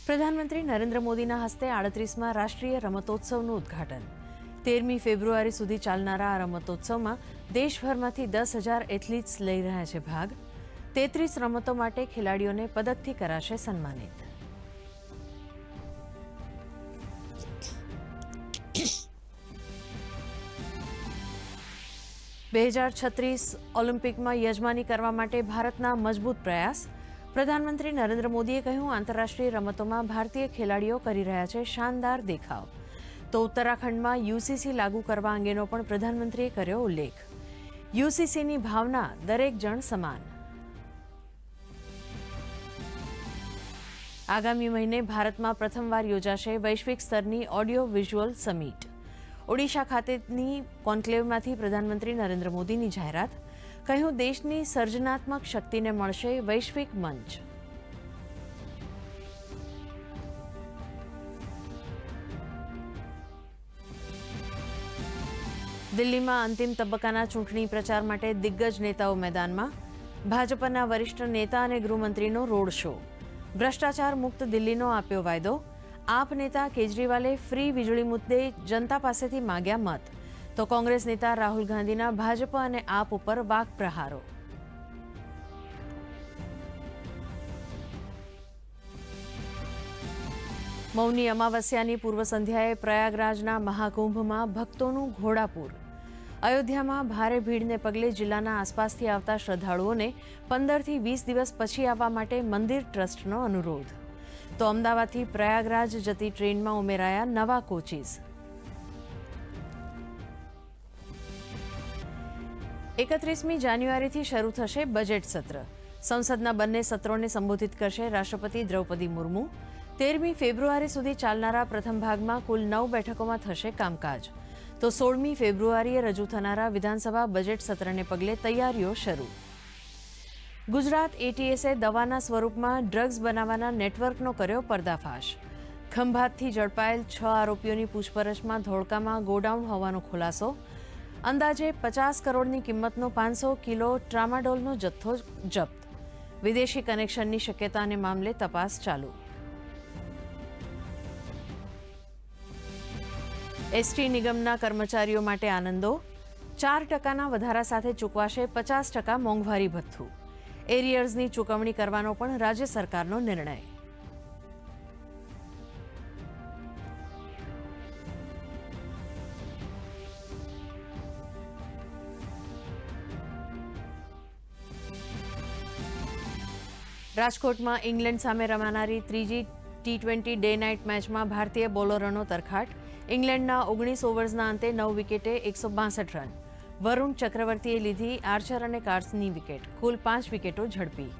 પ્રધાનમંત્રી નરેન્દ્ર મોદીના હસ્તે 38મા રાષ્ટ્રીય રમતોત્સવનું ઉદ્ઘાટન। 13મી ફેબ્રુઆરી સુધી ચાલનારા આ રમતોત્સવમાં દેશભરમાંથી 10,000 એથ્લીટ્સ લઈ રહ્યા છે ભાગ। 33 રમતો માટે ખેલાડીઓને પદકથી કરાશે સન્માનિત। ઓલિમ્પિકમાં યજમાની કરવા માટે ભારતના મજબૂત પ્રયાસ। પ્રધાનમંત્રી નરેન્દ્ર મોદીએ કહ્યું, આંતરરાષ્ટ્રીય રમતોમાં ભારતીય ખેલાડીઓ કરી રહ્યા છે શાનદાર દેખાવ। તો ઉત્તરાખંડમાં યુસીસી લાગુ કરવા અંગેનો પણ પ્રધાનમંત્રીએ કર્યો ઉલ્લેખ। યુસીસીની ભાવના દરેક જણ સમાન। આગામી મહિને ભારતમાં પ્રથમવાર યોજાશે વૈશ્વિક સ્તરની ઓડિયો વિઝ્યુઅલ સમિટ। ઓડિશા ખાતેની કોન્ક્લેવમાંથી પ્રધાનમંત્રી નરેન્દ્ર મોદીની જાહેરાત। કહ્યું, દેશની સર્જનાત્મક શક્તિને મળશે વૈશ્વિક મંચ। દિલ્હીમાં અંતિમ તબક્કાના ચૂંટણી પ્રચાર માટે દિગ્ગજ નેતાઓ મેદાનમાં। ભાજપના વરિષ્ઠ નેતા અને ગૃહમંત્રીનો રોડ શો। ભ્રષ્ટાચાર મુક્ત દિલ્હીનો આપ્યો વાયદો। આપ નેતા કેજરીવાલે ફ્રી વીજળી મુદ્દે જનતા પાસેથી માંગ્યા મત। તો કોંગ્રેસ નેતા રાહુલ ગાંધીના ભાજપ અને આપ ઉપર વાક પ્રહારો। મૌની અમાવસ્યાની પૂર્વ સંધ્યાએ પ્રયાગરાજના મહાકુંભમાં ભક્તોનું ઘોડાપૂર। અયોધ્યામાં ભારે ભીડને પગલે જિલ્લાના આસપાસથી આવતા શ્રદ્ધાળુઓને 15થી 20 દિવસ પછી આવવા માટે મંદિર ટ્રસ્ટનો અનુરોધ। તો અમદાવાદથી પ્રયાગરાજ જતી ટ્રેનમાં ઉમેરાયા નવા કોચીસ। 31મી જાન્યુઆરીથી શરૂ થશે બજેટ સત્ર। સંસદના બંને સત્રોને સંબોધિત કરશે રાષ્ટ્રપતિ દ્રૌપદી મુર્મુ। 13મી ફેબ્રુઆરી સુધી ચાલનારા પ્રથમ ભાગમાં કુલ 9 બેઠકોમાં થશે કામકાજ। તો 16મી ફેબ્રુઆરીએ રજૂ થનારા વિધાનસભા બજેટ સત્રને પગલે તૈયારીઓ શરૂ। ગુજરાત એટીએસે દવાના સ્વરૂપમાં ડ્રગ્સ બનાવવાના નેટવર્કનો કર્યો પર્દાફાશ। ખંભાતથી ઝડપાયેલ 6 આરોપીઓની પૂછપરછમાં ધોળકામાં ગોડાઉન હોવાનો ખુલાસો। અંદાજે 50 કરોડની કિંમતનો 500 કિલો ટ્રામાડોલનો જથ્થો જપ્ત। વિદેશી કનેક્શનની શક્યતાને મામલે તપાસ ચાલુ। એસટી નિગમના કર્મચારીઓ માટે આનંદો। 4%ના વધારા સાથે ચૂકવાશે 50% મોંઘવારી ભથ્થું। એરિયર્સની ચૂકવણી કરવાનો પણ રાજ્ય સરકારનો નિર્ણય। રાજકોટમાં ઇંગ્લેન્ડ સામે રમાનારી ત્રીજી T20 ડે નાઇટ મેચમાં ભારતીય બોલરોનો તરખાટ। ઇંગ્લેન્ડના 19 ઓવર્સના અંતે 9 વિકેટે 162 રન। વરુણ ચક્રવર્તીએ લીધી આર્ચર અને કાર્સની વિકેટ। કુલ 5 વિકેટો ઝડપી।